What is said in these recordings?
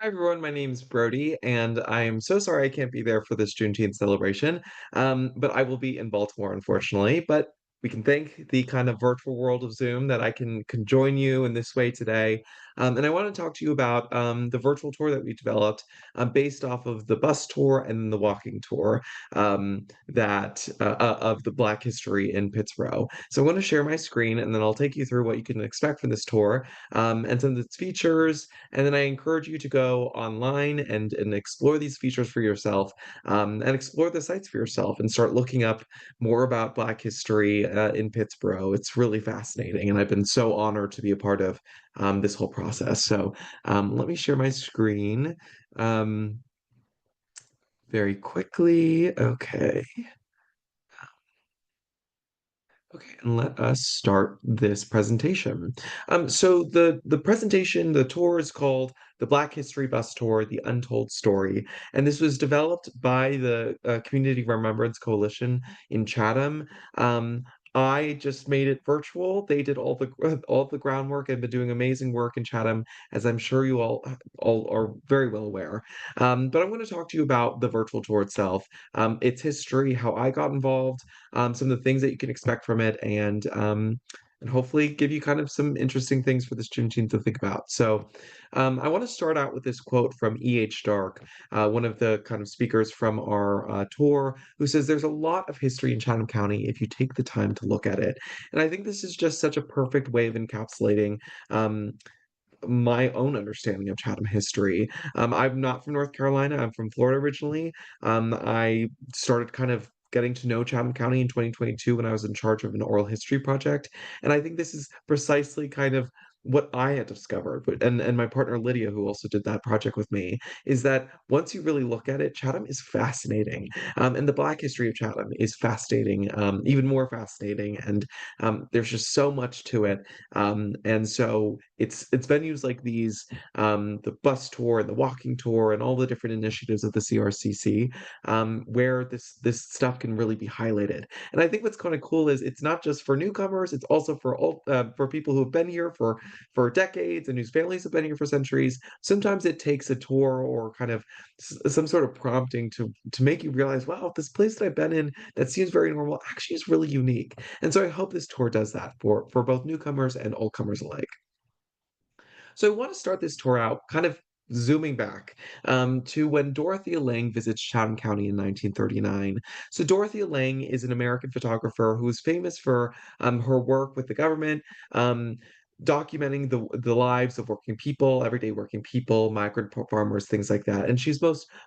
Hi everyone, my name's Brody, and I'm so sorry I can't be there for this Juneteenth celebration. But I will be in Baltimore, unfortunately. But we can thank the kind of virtual world of Zoom that I can join you in this way today. And I want to talk to you about the virtual tour that we developed based off of the bus tour and the walking tour that of the Black history in Pittsburgh. So I want to share my screen, and then I'll take you through what you can expect from this tour and some of its features, and then I encourage you to go online and explore these features for yourself, and explore the sites for yourself and start looking up more about Black history in Pittsburgh. It's really fascinating, and I've been so honored to be a part of this whole process. So let me share my screen um, very quickly. Okay. Okay, and let us start this presentation. So the presentation, the tour is called the Black History Bus Tour, The Untold Story, and this was developed by the Community Remembrance Coalition in Chatham. Um, I just made it virtual. They did all the groundwork and been doing amazing work in Chatham, as I'm sure you all are very well aware. But I'm going to talk to you about the virtual tour itself, its history, how I got involved, some of the things that you can expect from it, and hopefully give you kind of some interesting things for this Juneteenth to think about. So, I want to start out with this quote from E.H. Stark, one of the kind of speakers from our tour, who says, "There's a lot of history in Chatham County if you take the time to look at it." And I think this is just such a perfect way of encapsulating. Um, my own understanding of Chatham history. I'm not from North Carolina. I'm from Florida originally. I started kind of getting to know Chatham County in 2022 when I was in charge of an oral history project. And I think this is precisely kind of what I had discovered, and my partner Lydia, who also did that project with me, is that once you really look at it, Chatham is fascinating. And the Black history of Chatham is fascinating, even more fascinating. And there's just so much to it. And so it's venues like these, the bus tour and the walking tour and all the different initiatives of the CRCC, where this stuff can really be highlighted. And I think what's kind of cool is it's not just for newcomers; it's also for people who have been here for decades and whose families have been here for centuries. Sometimes it takes a tour or kind of some sort of prompting to make you realize, wow, this place that I've been in that seems very normal actually is really unique. And so I hope this tour does that for both newcomers and old comers alike. So I want to start this tour out kind of zooming back to when Dorothea Lange visits Chatham County in 1939. So Dorothea Lange is an American photographer who is famous for her work with the government, um, documenting the lives of working people, everyday working people, migrant farmers, things like that. And she's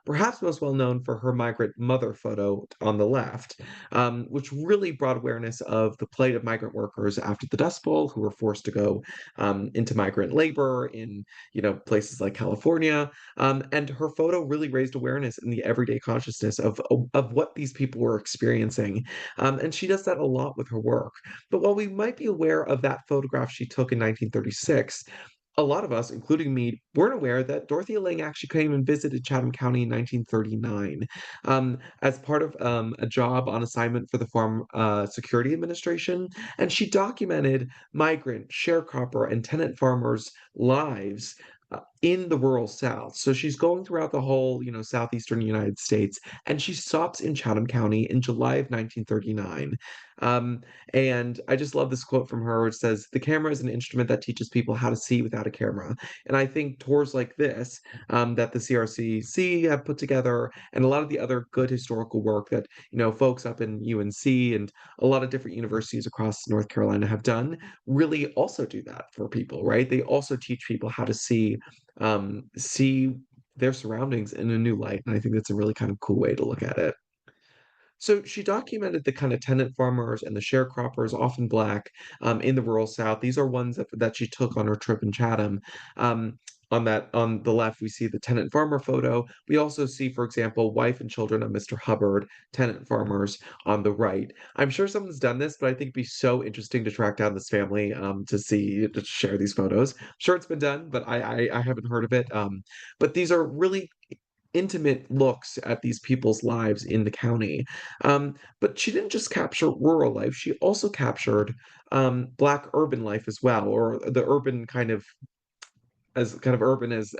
perhaps most well known for her migrant mother photo on the left, which really brought awareness of the plight of migrant workers after the Dust Bowl, who were forced to go into migrant labor in places like California. And her photo really raised awareness in the everyday consciousness of what these people were experiencing. And she does that a lot with her work. But while we might be aware of that photograph she took in 1936, a lot of us, including me, weren't aware that Dorothea Lange actually came and visited Chatham County in 1939 as part of a job on assignment for the Farm Security Administration. And she documented migrant, sharecropper, and tenant farmers' lives in the rural South. So she's going throughout the whole, southeastern United States, and she stops in Chatham County in July of 1939. Um, and I just love this quote from her. It says, "The camera is an instrument that teaches people how to see without a camera." And I think tours like this, that the CRC-C have put together, and a lot of the other good historical work that, folks up in UNC and a lot of different universities across North Carolina have done, really also do that for people, right? They also teach people how to see their surroundings in a new light. And I think that's a really kind of cool way to look at it. So she documented the kind of tenant farmers and the sharecroppers, often Black, in the rural South. These are ones that she took on her trip in Chatham. Um, on the left, we see the tenant farmer photo. We also see, for example, wife and children of Mr. Hubbard, tenant farmers on the right. I'm sure someone's done this, but I think it'd be so interesting to track down this family to share these photos. I'm sure it's been done, but I haven't heard of it. But these are really intimate looks at these people's lives in the county. But she didn't just capture rural life, she also captured Black urban life as well, or the urban kind of as kind of urban as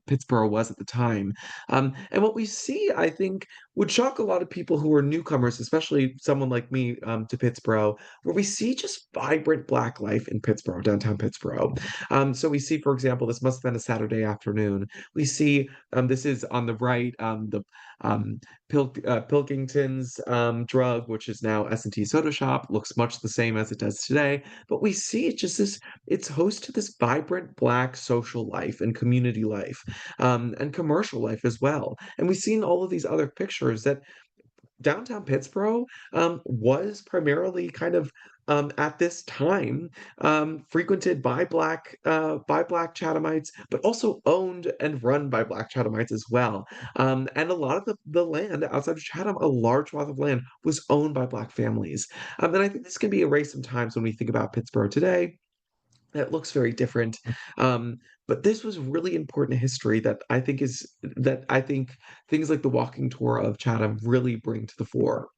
Pittsburgh was at the time. And what we see, I think, would shock a lot of people who are newcomers, especially someone like me, to Pittsburgh, where we see just vibrant Black life in Pittsburgh, downtown Pittsburgh. So we see, for example, this must have been a Saturday afternoon. We see this is on the right, the um, Pilkington's drug, which is now S&T Soda Shop, looks much the same as it does today. But we see it's just this, it's host to this vibrant Black social life and community life, and commercial life as well. And we've seen all of these other pictures that downtown Pittsburgh was primarily kind of at this time frequented by Black Chathamites, but also owned and run by Black Chathamites as well. And a lot of the land outside of Chatham, a large swath of land, was owned by Black families. And I think this can be erased sometimes when we think about Pittsburgh today. That looks very different. Um, but this was really important history that I think things like the walking tour of Chatham really bring to the fore.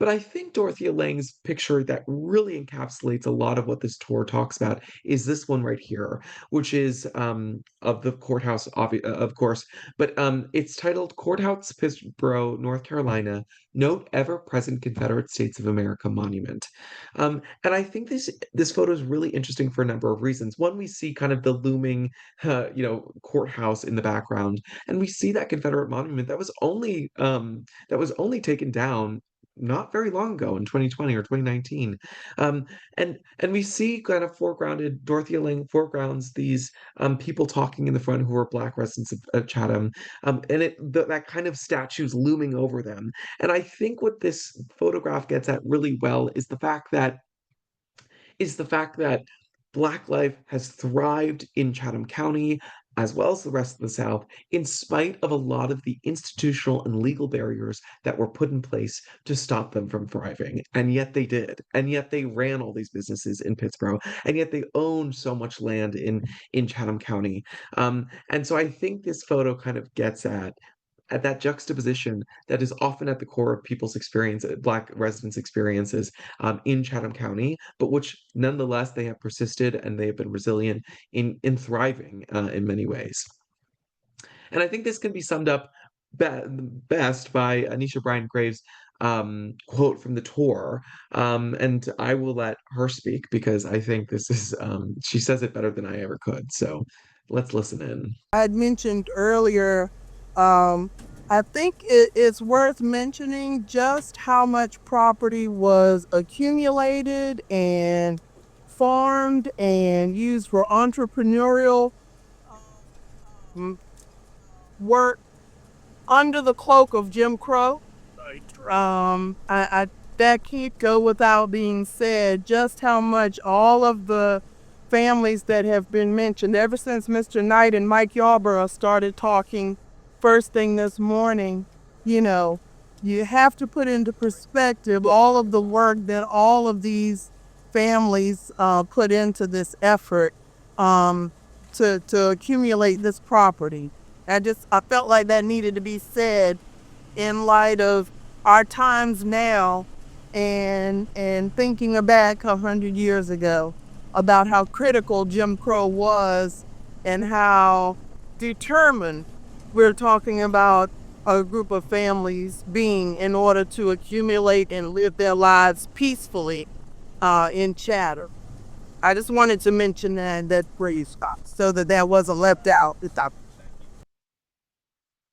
But I think Dorothea Lange's picture that really encapsulates a lot of what this tour talks about is this one right here, which is of the courthouse, of course, but it's titled Courthouse, Pittsboro, North Carolina, Note Ever-Present Confederate States of America Monument. And I think this photo is really interesting for a number of reasons. One, we see kind of the looming, courthouse in the background, and we see that Confederate monument that was only taken down not very long ago in 2020 or 2019. And we see kind of foregrounded, Dorothea Lange foregrounds these people talking in the front who are Black residents of Chatham. And that kind of statue's looming over them. And I think what this photograph gets at really well is the fact that Black life has thrived in Chatham County as well as the rest of the South, in spite of a lot of the institutional and legal barriers that were put in place to stop them from thriving. And yet they did. And yet they ran all these businesses in Pittsburgh. And yet they owned so much land in Chatham County. And so I think this photo kind of gets at that juxtaposition that is often at the core of people's experience, Black residents' experiences in Chatham County, but which nonetheless they have persisted and they have been resilient in thriving in many ways. And I think this can be summed up best by Anisha Bryant Graves' quote from the tour. And I will let her speak because I think this is, she says it better than I ever could. So let's listen in. I had mentioned earlier, um, I think it's worth mentioning just how much property was accumulated and farmed and used for entrepreneurial um, work under the cloak of Jim Crow. I that can't go without being said. Just how much all of the families that have been mentioned ever since Mr. Knight and Mike Yarborough started talking first thing this morning, you know, you have to put into perspective all of the work that all of these families put into this effort to accumulate this property. I felt like that needed to be said in light of our times now and thinking back 100 years ago about how critical Jim Crow was and how determined we're talking about a group of families being in order to accumulate and live their lives peacefully in Chatham. I just wanted to mention that phrase so that wasn't left out.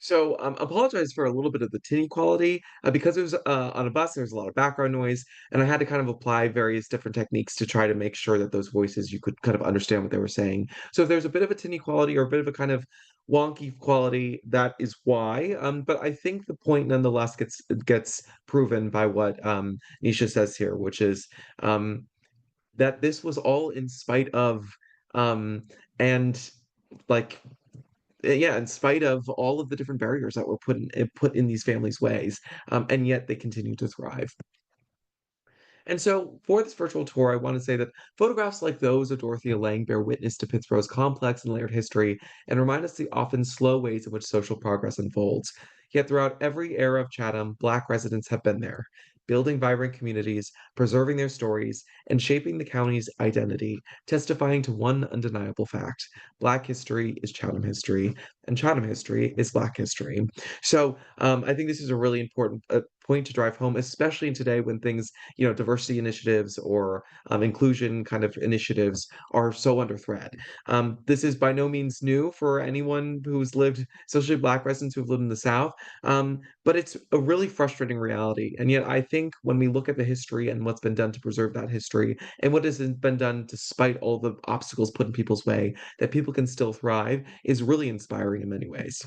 So apologize for a little bit of the tinny quality because it was on a bus. There's a lot of background noise, and I had to kind of apply various different techniques to try to make sure that those voices you could kind of understand what they were saying. So if there's a bit of a tinny quality or a bit of a kind of wonky quality, that is why. But I think the point nonetheless gets proven by what Nisha says here, which is that this was all in spite of and like yeah, in spite of all of the different barriers that were put in these families' ways, and yet they continue to thrive. And so, for this virtual tour, I want to say that photographs like those of Dorothea Lange bear witness to Pittsburgh's complex and layered history and remind us the often slow ways in which social progress unfolds. Yet, throughout every era of Chatham, Black residents have been there. building vibrant communities, preserving their stories, and shaping the county's identity, testifying to one undeniable fact: Black history is Chatham history, and Chatham history is Black history. So I think this is a really important point to drive home, especially in today when things, diversity initiatives or inclusion kind of initiatives are so under threat. This is by no means new for anyone who's lived, especially Black residents who've lived in the South, but it's a really frustrating reality. And yet, I think when we look at the history and what's been done to preserve that history and what has been done despite all the obstacles put in people's way, that people can still thrive is really inspiring in many ways.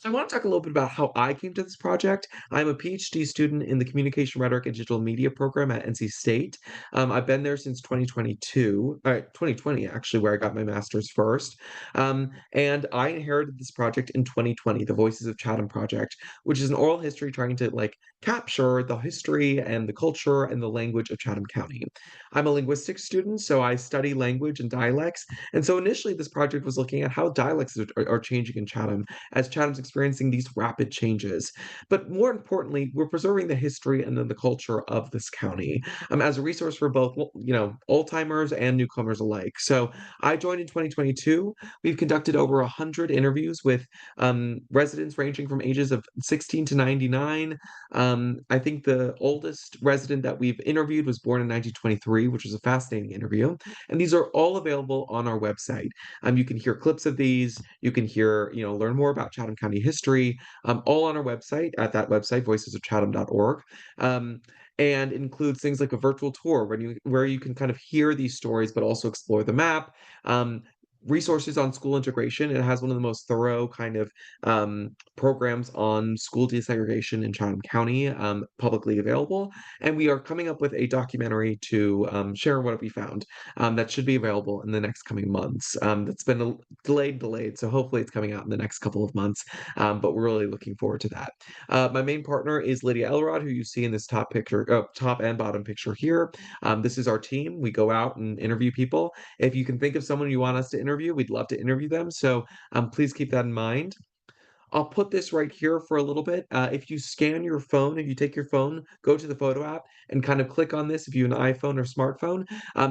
So I want to talk a little bit about how I came to this project. I'm a PhD student in the Communication Rhetoric and Digital Media program at NC State. I've been there since 2020 actually, where I got my master's first. And I inherited this project in 2020, the Voices of Chatham project, which is an oral history trying to capture the history and the culture and the language of Chatham County. I'm a linguistics student, so I study language and dialects. And so initially, this project was looking at how dialects are changing in Chatham as Chatham's experiencing these rapid changes. But more importantly, we're preserving the history and then the culture of this county as a resource for both, old timers and newcomers alike. So I joined in 2022. We've conducted over 100 interviews with residents ranging from ages of 16 to 99. I think the oldest resident that we've interviewed was born in 1923, which was a fascinating interview. And these are all available on our website. You can hear clips of these. You can hear, learn more about Chatham County history, all on our website at that website, voicesofchatham.org. And includes things like a virtual tour where you can kind of hear these stories, but also explore the map. Resources on school integration. It has one of the most thorough kind of programs on school desegregation in Chatham County, publicly available. And we are coming up with a documentary to share what we found that should be available in the next coming months. That's been delayed. So hopefully it's coming out in the next couple of months. But we're really looking forward to that. My main partner is Lydia Elrod, who you see in this top picture, top and bottom picture here. This is our team. We go out and interview people. If you can think of someone you want us to interview, we'd love to interview them. So please keep that in mind. I'll put this right here for a little bit. If you scan your phone, if you take your phone, go to the photo app and kind of click on this, if you have an iPhone or smartphone,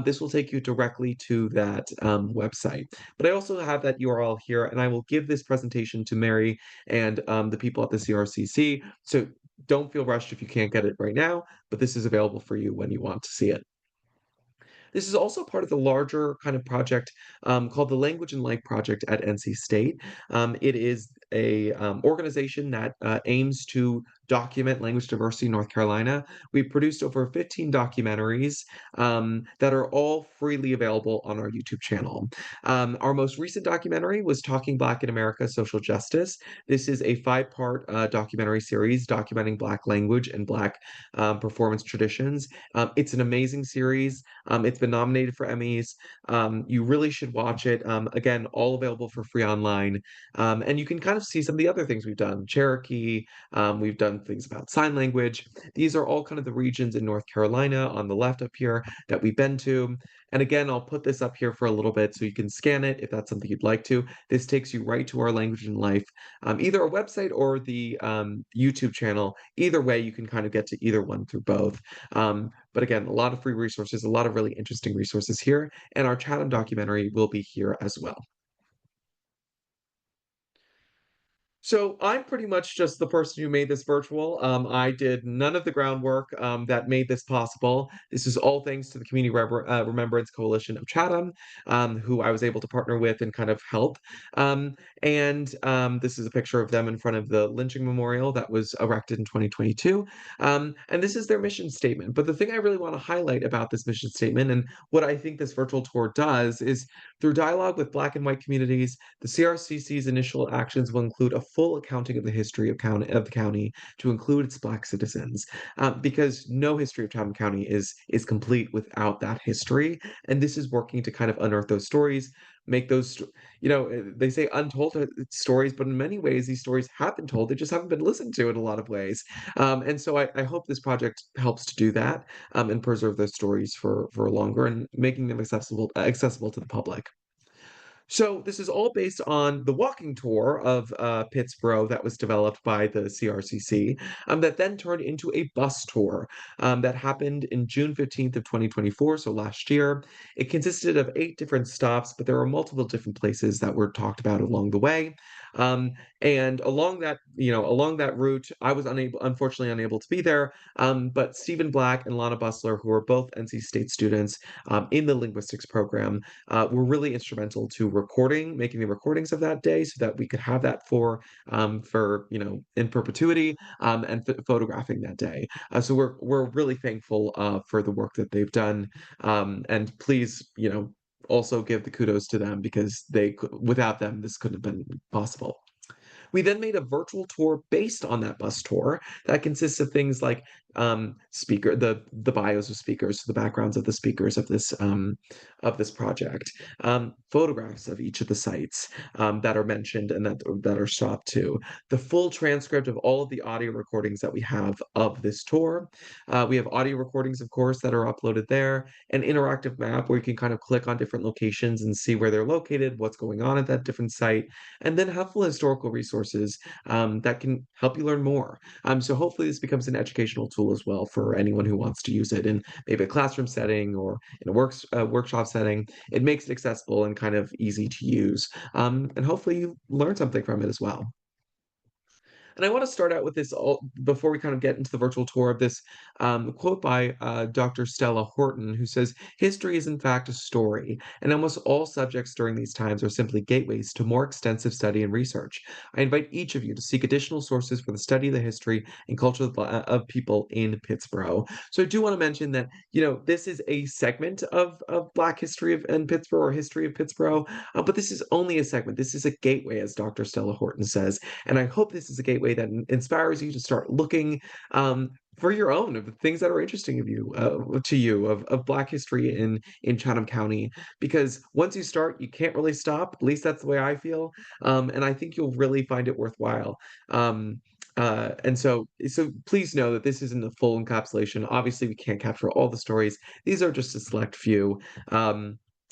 this will take you directly to that website. But I also have that URL here, and I will give this presentation to Mary and the people at the CRCC. So don't feel rushed if you can't get it right now, but this is available for you when you want to see it. This is also part of the larger kind of project called the Language and Life Project at NC State. It is a organization that aims to document language diversity in North Carolina. We produced over 15 documentaries that are all freely available on our YouTube channel. Our most recent documentary was Talking Black in America, Social Justice. This is a five-part documentary series documenting Black language and Black performance traditions. It's an amazing series. It's been nominated for Emmys. You really should watch it. Again, all available for free online. And you can kind of see some of the other things we've done. Cherokee, we've done things about sign language. These are all kind of the regions in North Carolina on the left up here that we've been to. And again, I'll put this up here for a little bit so you can scan it if that's something you'd like to. This takes you right to our Language and Life, either our website or the YouTube channel. Either way, you can kind of get to either one through both. But again, a lot of free resources, a lot of really interesting resources here, and our Chatham documentary will be here as well. So I'm pretty much just the person who made this virtual. I did none of the groundwork that made this possible. This is all thanks to the Community Remembrance Coalition of Chatham, who I was able to partner with and kind of help. And this is a picture of them in front of the lynching memorial that was erected in 2022. And this is their mission statement. But the thing I really want to highlight about this mission statement and what I think this virtual tour does is through dialogue with Black and white communities, the CRCC's initial actions will include a full accounting of the history of the county to include its Black citizens, because no history of Chatham County is complete without that history. And this is working to kind of unearth those stories, make those, they say untold stories, but in many ways, these stories have been told. They just haven't been listened to in a lot of ways. And so I hope this project helps to do that and preserve those stories for longer and making them accessible to the public. So this is all based on the walking tour of Pittsburgh that was developed by the CRCC, that then turned into a bus tour that happened in June 15th of 2024, so last year. It consisted of 8 different stops, but there were multiple different places that were talked about along the way. Um, and along that route, I was unfortunately unable to be there. But Stephen Black and Lana Busler, who are both NC State students in the linguistics program, were really instrumental to making the recordings of that day, so that we could have that for in perpetuity, and photographing that day. So we're really thankful for the work that they've done, and please, also give the kudos to them because without them, this couldn't have been possible. We then made a virtual tour based on that bus tour that consists of things like the bios of speakers, the backgrounds of the speakers of this project, photographs of each of the sites that are mentioned and that are stopped to, the full transcript of all of the audio recordings that we have of this tour. We have audio recordings, of course, that are uploaded there, an interactive map where you can kind of click on different locations and see where they're located, what's going on at that different site, and then helpful historical resources that can help you learn more. So hopefully this becomes an educational tool as well for anyone who wants to use it in maybe a classroom setting or in a workshop setting. It makes it accessible and kind of easy to use. And hopefully you learn something from it as well. And I want to start out with this before we kind of get into the virtual tour of this quote by Dr. Stella Horton, who says, "History is in fact a story, and almost all subjects during these times are simply gateways to more extensive study and research. I invite each of you to seek additional sources for the study of the history and culture of people in Pittsburgh." So I do want to mention that, this is a segment of Black history in Pittsburgh, or history of Pittsburgh, but this is only a segment. This is a gateway, as Dr. Stella Horton says. And I hope this is a gateway that inspires you to start looking for your own of the things that are interesting to you of Black history in Chatham County. Because once you start, you can't really stop. At least that's the way I feel, and I think you'll really find it worthwhile. And so please know that this isn't a full encapsulation. Obviously, we can't capture all the stories. These are just a select few.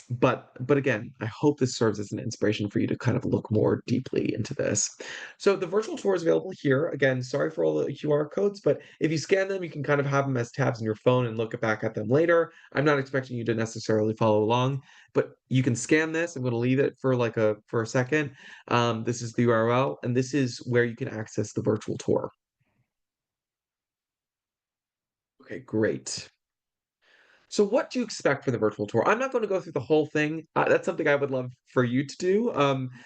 But again, I hope this serves as an inspiration for you to kind of look more deeply into this. So the virtual tour is available here. Again, sorry for all the QR codes, but if you scan them, you can kind of have them as tabs on your phone and look back at them later. I'm not expecting you to necessarily follow along, but you can scan this. I'm going to leave it for a second. This is the URL, and this is where you can access the virtual tour. Okay, great. So what do you expect for the virtual tour? I'm not going to go through the whole thing. That's something I would love for you to do,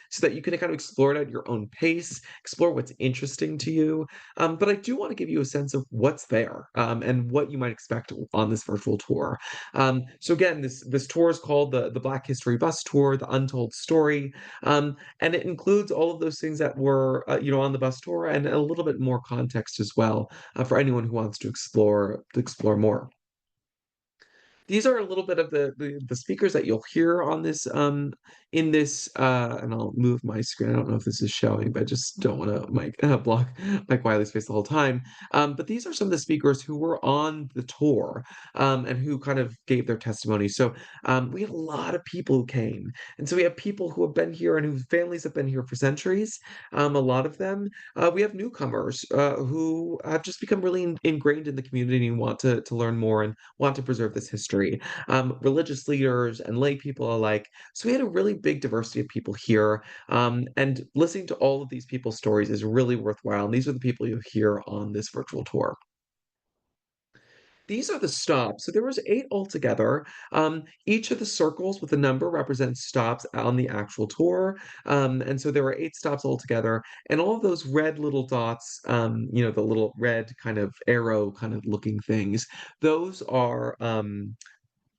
so that you can kind of explore it at your own pace, explore what's interesting to you. But I do want to give you a sense of what's there, and what you might expect on this virtual tour. So again, this tour is called the Black History Bus Tour, the Untold Story, and it includes all of those things that were on the bus tour, and a little bit more context as well, for anyone who wants to explore more. These are a little bit of the speakers that you'll hear on this in this and I'll move my screen. I don't know if this is showing, but I just don't want to block Mike Wiley's face the whole time. But these are some of the speakers who were on the tour, and who kind of gave their testimony. So we had a lot of people who came, and so we have people who have been here and whose families have been here for centuries. A lot of them. We have newcomers who have just become really ingrained in the community and want to learn more and want to preserve this history, religious leaders and lay people alike. So we had a really big diversity of people here, and listening to all of these people's stories is really worthwhile. And these are the people you hear on this virtual tour. These are the stops. So there was 8 altogether. Each of the circles with a number represents stops on the actual tour. And so there were 8 stops altogether. And all of those red little dots, the little red kind of arrow kind of looking things, those are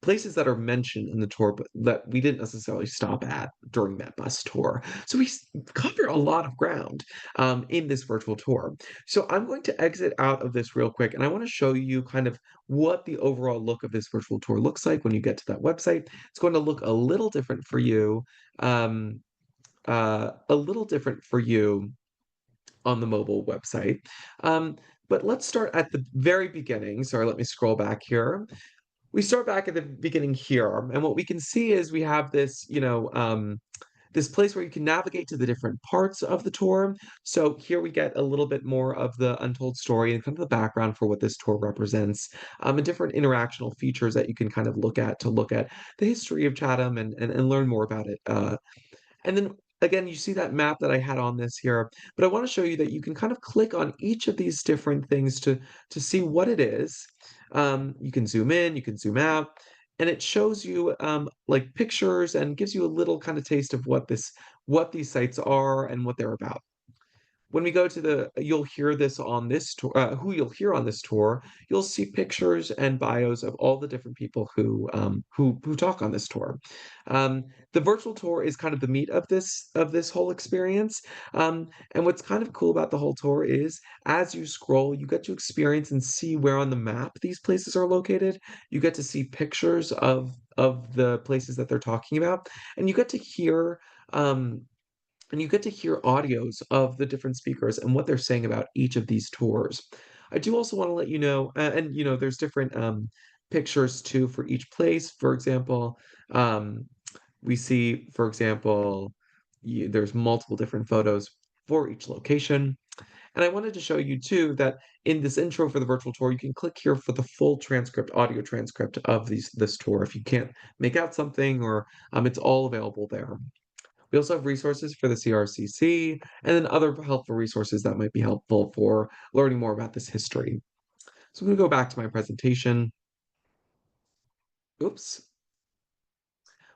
places that are mentioned in the tour, but that we didn't necessarily stop at during that bus tour. So we cover a lot of ground in this virtual tour. So I'm going to exit out of this real quick, and I want to show you kind of what the overall look of this virtual tour looks like when you get to that website. It's going to look a little different for you, a little different for you on the mobile website. But let's start at the very beginning. Sorry, let me scroll back here. We start back at the beginning here, and what we can see is we have this, this place where you can navigate to the different parts of the tour. So here we get a little bit more of the untold story and kind of the background for what this tour represents, and different interactional features that you can kind of look at the history of Chatham and learn more about it. And then again, you see that map that I had on this here, but I want to show you that you can kind of click on each of these different things to see what it is. You can zoom in, you can zoom out, and it shows you like pictures and gives you a little kind of taste of what these sites are and what they're about. When we go to you'll hear this on this tour, who you'll hear on this tour, you'll see pictures and bios of all the different people who talk on this tour. Um, the virtual tour is kind of the meat of this whole experience. And what's kind of cool about the whole tour is as you scroll, you get to experience and see where on the map these places are located. You get to see pictures of the places that they're talking about, and you get to hear um, audios of the different speakers and what they're saying about each of these tours. I do also want to let you know, and there's different pictures too for each place. For example, um, we see, for example, there's multiple different photos for each location. And I wanted to show you too that in this intro for the virtual tour, you can click here for the full transcript, audio transcript of this tour. If you can't make out something, or it's all available there. We also have resources for the CRC-C and then other helpful resources that might be helpful for learning more about this history. So I'm going to go back to my presentation. Oops,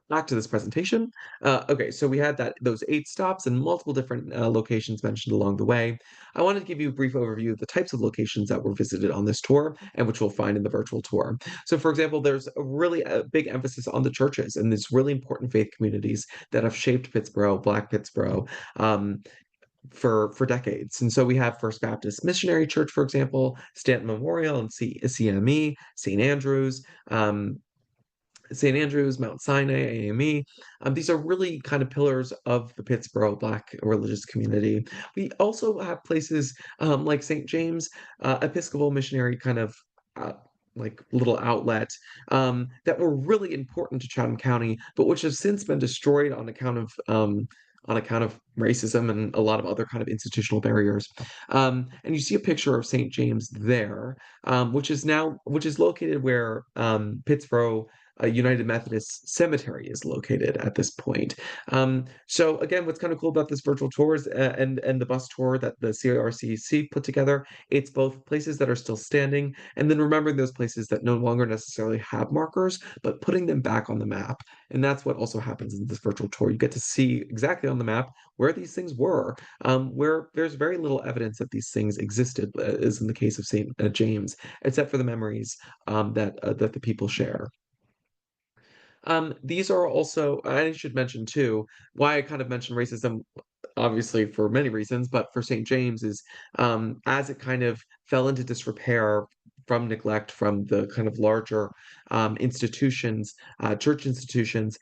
back to this presentation. Okay, so we had those 8 stops and multiple different locations mentioned along the way. I wanted to give you a brief overview of the types of locations that were visited on this tour and which we'll find in the virtual tour. So for example, there's a really big emphasis on the churches and these really important faith communities that have shaped Pittsburgh, Black Pittsburgh, um, for decades. And so we have First Baptist Missionary Church, for example, Stanton Memorial and CME, St. Andrews, St. Andrews, Mount Sinai, AME. These are really kind of pillars of the Pittsburgh Black religious community. We also have places like St. James, Episcopal missionary kind of uh, like little outlet that were really important to Chatham County, but which have since been destroyed on account of racism and a lot of other kind of institutional barriers. And you see a picture of St. James there, which is located where Pittsburgh United Methodist Cemetery is located at this point. So again, what's kind of cool about this virtual tours and the bus tour that the CRC-C put together, it's both places that are still standing, and then remembering those places that no longer necessarily have markers, but putting them back on the map. And that's what also happens in this virtual tour. You get to see exactly on the map where these things were, where there's very little evidence that these things existed, as in the case of St. James, except for the memories that the people share. These are also, I should mention too, why I kind of mentioned racism, obviously for many reasons, but for St. James is as it kind of fell into disrepair from neglect from the kind of larger institutions, church institutions,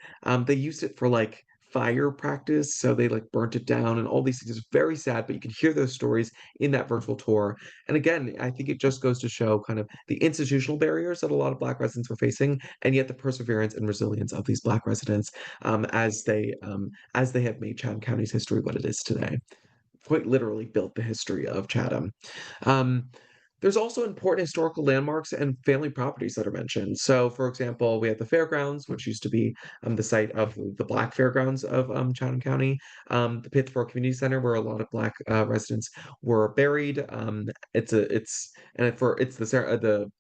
they used it for like fire practice. So they like burnt it down and all these things. It's very sad, but you can hear those stories in that virtual tour. And again, I think it just goes to show kind of the institutional barriers that a lot of Black residents were facing, and yet the perseverance and resilience of these Black residents as they have made Chatham County's history what it is today. Quite literally built the history of Chatham. Um, there's also important historical landmarks and family properties that are mentioned. So, for example, we have the fairgrounds, which used to be the site of the Black Fairgrounds of Chatham County, the Pittsburgh Community Center, where a lot of Black residents were buried. It's the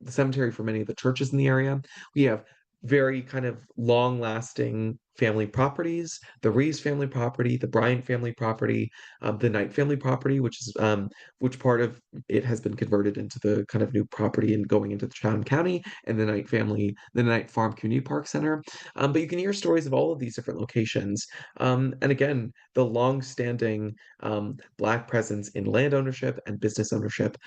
cemetery for many of the churches in the area. We have very kind of long lasting family properties, the Reeves family property, the Bryant family property, the Knight family property, which part of it has been converted into the kind of new property and going into the Chatham County, and the Knight Farm Community Park Center. But you can hear stories of all of these different locations. And again, the long-standing Black presence in land ownership and business ownership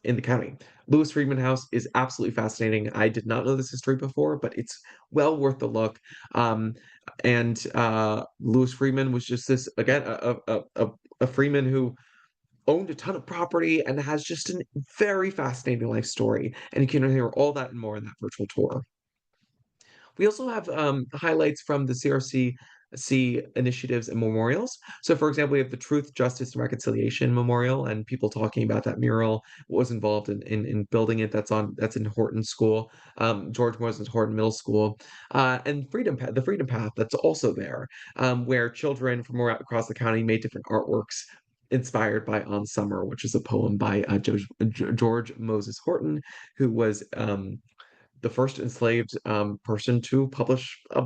in the county. Lewis Friedman House is absolutely fascinating. I did not know this history before, but it's well worth the look. And Lewis Friedman was just this again a Freeman who owned a ton of property and has just a very fascinating life story. And you can hear all that and more in that virtual tour. We also have highlights from the CRC-C initiatives and memorials. So, for example, we have the Truth, Justice, and Reconciliation Memorial, and people talking about that mural, what was involved in building it. That's in Horton School, George Moses Horton Middle School, and the Freedom Path. That's also there, where children from across the county made different artworks inspired by On Summer, which is a poem by George Moses Horton, who was the first enslaved person to publish a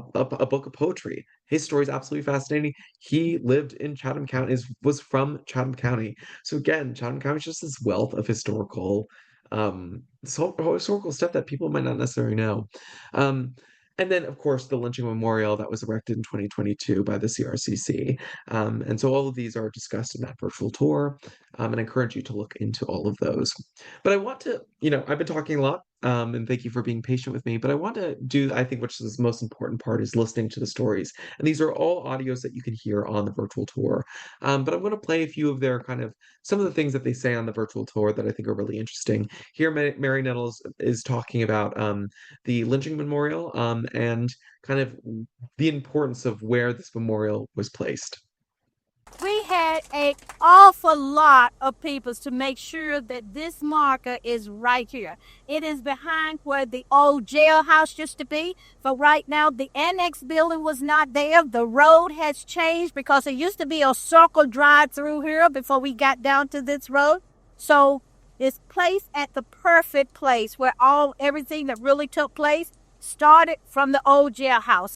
book of poetry. His story is absolutely fascinating. He lived in Chatham County, was from Chatham County. So again, Chatham County is just this wealth of historical stuff that people might not necessarily know. Um, and then, of course, the lynching memorial that was erected in 2022 by the CRCC. And so all of these are discussed in that virtual tour, and I encourage you to look into all of those. But I want to, I've been talking a lot, and thank you for being patient with me. But I want to do, I think, which is the most important part, is listening to the stories. And these are all audios that you can hear on the virtual tour. But I'm going to play a few of their some of the things that they say on the virtual tour that I think are really interesting. Here, Mary Nettles is talking about the lynching memorial, and kind of the importance of where this memorial was placed. We had an awful lot of people to make sure that this marker is right here. It is behind where the old jailhouse used to be. For right now, the annex building was not there. The road has changed because it used to be a circle drive through here before we got down to this road. So it's placed at the perfect place where everything that really took place started from the old jailhouse.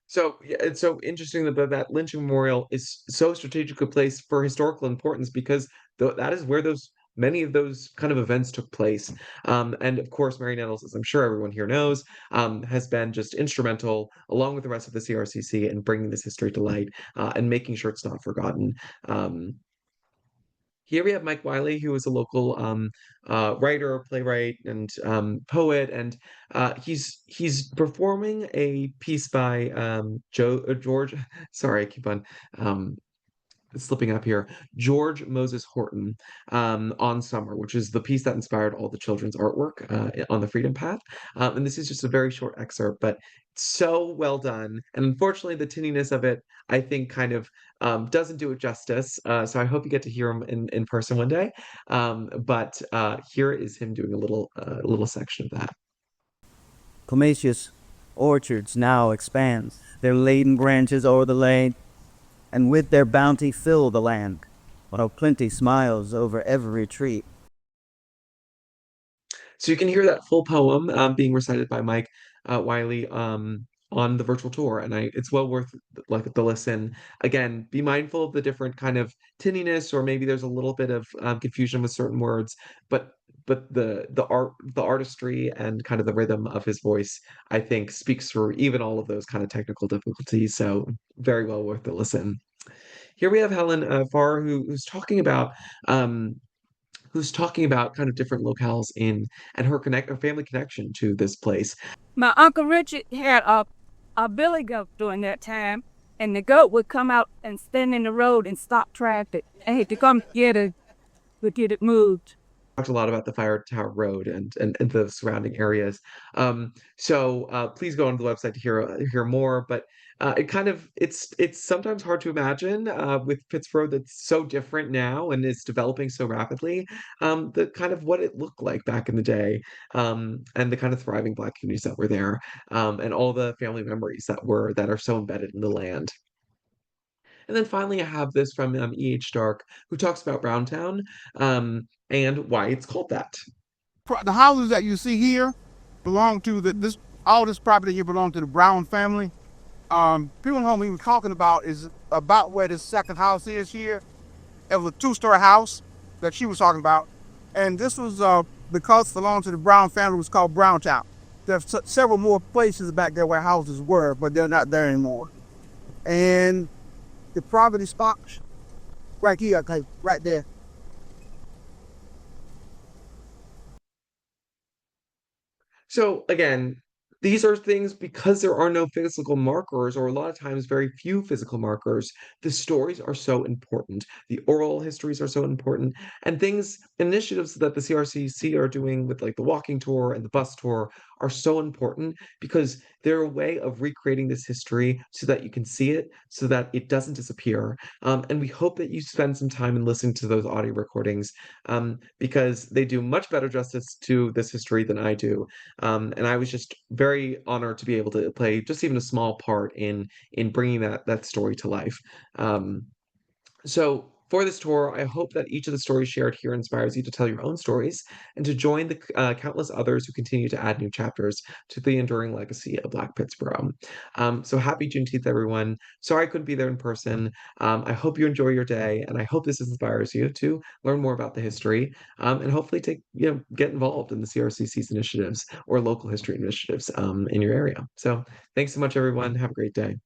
So yeah, it's so interesting that lynching memorial is so strategically placed for historical importance because that is where those many of those kind of events took place. And of course, Mary Nettles, as I'm sure everyone here knows, has been just instrumental, along with the rest of the CRCC, in bringing this history to light, and making sure it's not forgotten. Here we have Mike Wiley, who is a local writer, playwright, and poet, and he's performing a piece by George. Sorry, I keep on um, slipping up here. George Moses Horton, on Summer, which is the piece that inspired all the children's artwork on the Freedom Path. And this is just a very short excerpt, but so well done. And unfortunately, the tinniness of it, I think, kind of doesn't do it justice. So I hope you get to hear him in person one day. But here is him doing a little section of that. Clematis orchards now expand, their laden branches o'er the lane, and with their bounty fill the land, while plenty smiles over every tree. So you can hear that full poem being recited by Mike Wiley on the virtual tour, and it's well worth like the listen. Again, be mindful of the different kind of tinniness, or maybe there's a little bit of confusion with certain words, but the artistry and kind of the rhythm of his voice, I think, speaks through even all of those kind of technical difficulties. So very well worth the listen. Here we have Helen Farr, um, who's talking about kind of different locales in and her family connection to this place. My Uncle Richard had a billy goat during that time, and the goat would come out and stand in the road and stop traffic. I had to come get it, to get it moved. Talked a lot about the Fire Tower Road and the surrounding areas. So please go onto the website to hear more. But it's sometimes hard to imagine with Pittsburgh that's so different now and is developing so rapidly. The kind of what it looked like back in the day, and the kind of thriving Black communities that were there, and all the family memories that are so embedded in the land. And then finally, I have this from E.H. Stark, who talks about Browntown, and why it's called that. The houses that you see here belong to all this property here belong to the Brown family. People home we were talking about is about where this second house is here. It was a two-story house that she was talking about. And this was because it belonged to the Brown family, it was called Browntown. There's several more places back there where houses were, but they're not there anymore. And the property spots right here, okay, right there. So again, these are things because there are no physical markers, or a lot of times very few physical markers. The stories are so important. The oral histories are so important, and initiatives that the CRCC are doing with like the walking tour and the bus tour are so important because they're a way of recreating this history so that you can see it, so that it doesn't disappear. And we hope that you spend some time in listening to those audio recordings because they do much better justice to this history than I do. And I was just very honored to be able to play just even a small part in bringing that story to life. Um, so for this tour, I hope that each of the stories shared here inspires you to tell your own stories and to join the countless others who continue to add new chapters to the enduring legacy of Black Pittsburgh. So happy Juneteenth, everyone. Sorry I couldn't be there in person. I hope you enjoy your day, and I hope this inspires you to learn more about the history and hopefully get involved in the CRC-C's initiatives or local history initiatives in your area. So thanks so much, everyone. Have a great day.